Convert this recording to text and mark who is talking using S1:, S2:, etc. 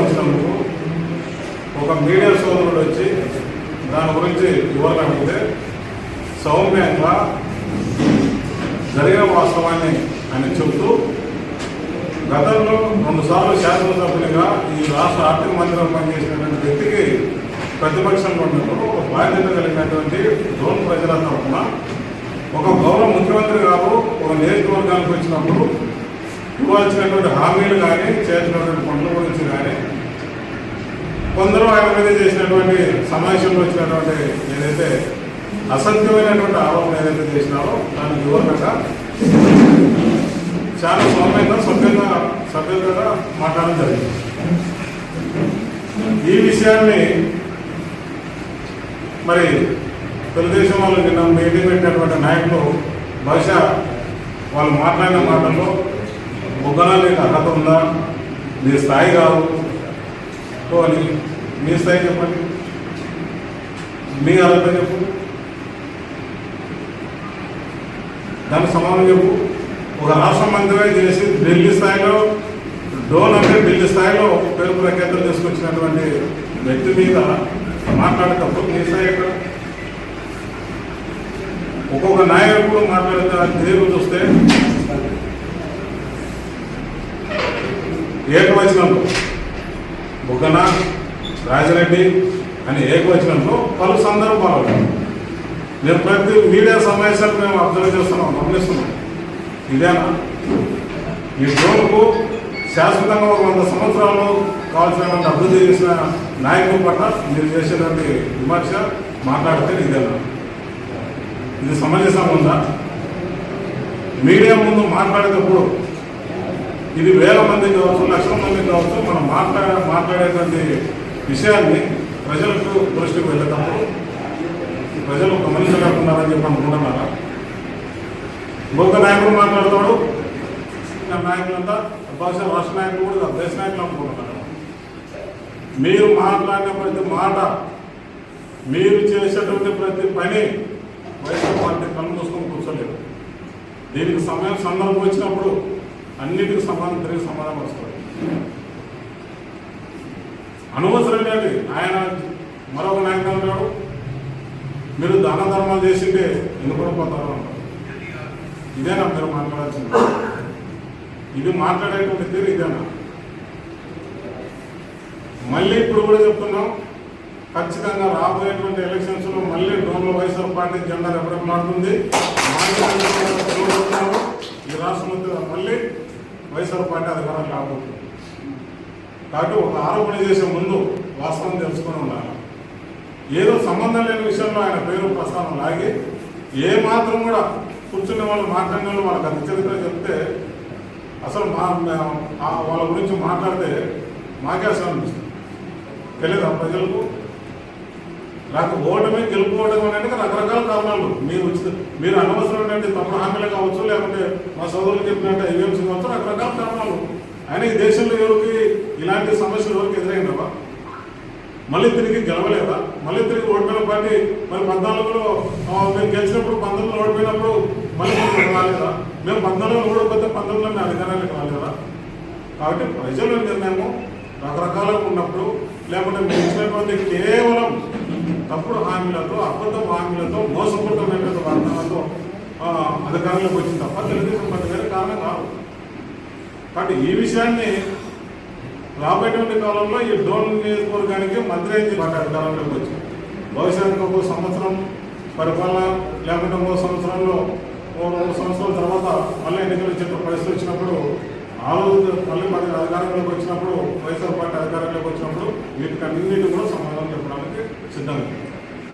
S1: వచ్చినందుకు ఒక మీడియా సోదరుడు వచ్చి దాని గురించి వివరణ అడిగితే సౌమ్యంగా జరిగిన వాస్తవాన్ని అని చెబుతూ గతంలో 2 సార్లు శాసనసభ్యునిగా ఈ రాష్ట్ర ఆర్థిక మంత్రిగా పనిచేసినటువంటి వ్యక్తికి ప్రతిపక్షంలో ఉన్నప్పుడు ఒక బాధ్యత కలిగినటువంటి డోన్ ప్రజల తరఫున ఒక గౌరవ ముఖ్యమంత్రి గారు ఒక నియోజకవర్గానికి వచ్చినప్పుడు ఇవ్వాల్సినటువంటి హామీలు కానీ చేసినటువంటి పనుల గురించి కానీ కొందరు ఆయన మీద చేసినటువంటి సమావేశంలో వచ్చినటువంటి ఏదైతే అసత్యమైనటువంటి ఆరోపణ ఏదైతే చేసినారో దానికి వివరంగా చాలా సౌమ్యంగా సభ్యంగా మాట్లాడడం జరిగింది. ఈ విషయాన్ని మరి తెలుగుదేశం వాళ్ళు నిన్న మీటింగ్ పెట్టినటువంటి నాయకులు బహుశా వాళ్ళు మాట్లాడిన మాటల్లో బొగ్గన నీకు అర్హత ఉందా, నీ స్థాయి కాదు అని మీ స్థాయి చెప్పండి, మీ అర్హత చెప్పు, దానికి సమానం చెప్పు. ఒక రాష్ట్ర మంత్రిగా చేసి ఢిల్లీ స్థాయిలో డోన్ అంటే ఢిల్లీ స్థాయిలో పేరు ప్రఖ్యాతలు తీసుకొచ్చినటువంటి వ్యక్తి మీద మాట్లాడేటప్పుడు మీ స్థాయి ఎక్కడ? ఒక్కొక్క నాయకుడు మాట్లాడితే తీరు చూస్తే ఏకవచనంలో బుగ్గన రాజరెడ్డి అని ఏకవచనంలో పలు సందర్భాలు మేము ప్రతి మీడియా సమావేశాలు మేము అబ్జర్వ్ చేస్తున్నాం, గమనిస్తున్నాం. ఇదేనా ఈ డ్రోన్కు శాశ్వతంగా 100 సంవత్సరాలు కావాల్సినటువంటి అభివృద్ధి చేసిన నాయకుల పట్ల మీరు చేసేటువంటి విమర్శ మాట్లాడితే ఇదేనా? ఇది సమంజసంగా ఉందా? మీడియా ముందు మాట్లాడేటప్పుడు ఇది వేల మంది కావచ్చు, లక్షల మంది కావచ్చు, మనం మాట్లాడేటువంటి విషయాన్ని ప్రజలకు దృష్టికి వెళ్ళేటప్పుడు ప్రజలు గమనించలేకున్నారని చెప్పి అనుకుంటున్నారా? ఇంకొక నాయకుడు మాట్లాడతాడు, నాయకులంతా బహుశా రాష్ట్ర నాయకులు కూడా దేశ నాయకులు అనుకుంటున్నారు. మీరు మాట్లాడిన ప్రతి మాట, మీరు చేసేటువంటి ప్రతి పని వైఎస్ఆర్ పార్టీ కళ్ళు మూసుకొని కూర్చోలేదు. దీనికి సందర్భం వచ్చినప్పుడు అన్నిటికీ తిరిగి సమాధానం వస్తుంది. అనవసరం లేదు. ఆయన మరొక నాయకుడు అంటాడు, మీరు దాన ధర్మాలు చేసింటే ఎందుకు పోతారు అంటారు. ఇదేనా మీరు మాట్లాడాల్సింది? ఇది మాట్లాడేటువంటి తీరు ఇదేనా? మళ్ళీ ఇప్పుడు కూడా చెప్తున్నాం, ఖచ్చితంగా రాబోయేటువంటి ఎలక్షన్స్లో మళ్ళీ డోన్లో వైఎస్ఆర్ పార్టీ జెండా రెపరెపలాడుతుంది. ఈ రాష్ట్రంలో మళ్ళీ వైఎస్ఆర్ పార్టీ అధికారం కాబోతుంది. కాబట్టి ఒక ఆరోపణ చేసే ముందు వాస్తవం తెలుసుకొని ఉండాలి. ఏదో సంబంధం లేని విషయంలో ఆయన పేరు ప్రస్తావన లాగి ఏ మాత్రం కూడా కూర్చున్న వాళ్ళు మాట్లాడిన వాళ్ళు వాళ్ళకి అంత చరిత్ర చెప్తే అసలు వాళ్ళ గురించి మాట్లాడితే మాకే అసలు అనిపిస్తుంది. తెలియదా ప్రజలకు? ఓటమి గెలుపుకోవడం అనేది రకరకాల కారణాలు. మీరు అనవసరమైనటువంటి తప్పుడు హామీలు కావచ్చు, లేకపోతే మా సోదరులు చెప్పినట్టు ఐఎంసీ కావచ్చు, రకరకాల కారణాలు. అయినా ఈ దేశంలో ఎవరికి ఇలాంటి సమస్యలు ఎవరికి ఎదురైనవా? మళ్ళీ తిరిగి గెలవలేదా? మళ్ళీ తిరిగి ఓడిపోయిన పార్టీ మరి 14లో మేము గెలిచినప్పుడు 19లో ఓడిపోయినప్పుడు మళ్ళీ మేము రాలేదా? మేము 19లో ఓడిపోతే 19లో మేము అధికారానికి రాలేదా? కాబట్టి ప్రజల నిర్ణయం రకరకాలుగా ఉన్నప్పుడు, లేకపోతే మేము ఇచ్చినటువంటి కేవలం తప్పుడు హామీలతో, అబద్ధ హామీలతో, మోసపూరితమైనటువంటి వాగ్దానాలతో అధికారంలోకి వచ్చింది తప్ప తెలుగుదేశం పార్టీ వేరే కారణం కాదు. కాబట్టి ఈ విషయాన్ని రాబోయేటువంటి కాలంలో ఈ డోన్ నియోజకవర్గానికి మంత్రి అయింది పార్టీ అధికారంలోకి వచ్చింది. భవిష్యత్తుకు ఒక సంవత్సరం పరిపాలన, లేకుంటే 3 సంవత్సరాల్లో 2 సంవత్సరాల తర్వాత మళ్ళీ ఎన్నికలు వచ్చే పరిస్థితి వచ్చినప్పుడు ఆ రోజు మళ్ళీ మరి అధికారంలోకి వచ్చినప్పుడు వైఎస్ఆర్ పార్టీ అధికారంలోకి వచ్చినప్పుడు వీటికి అన్నింటినీ కూడా సమాధానం చెప్పడానికి సిద్ధంగా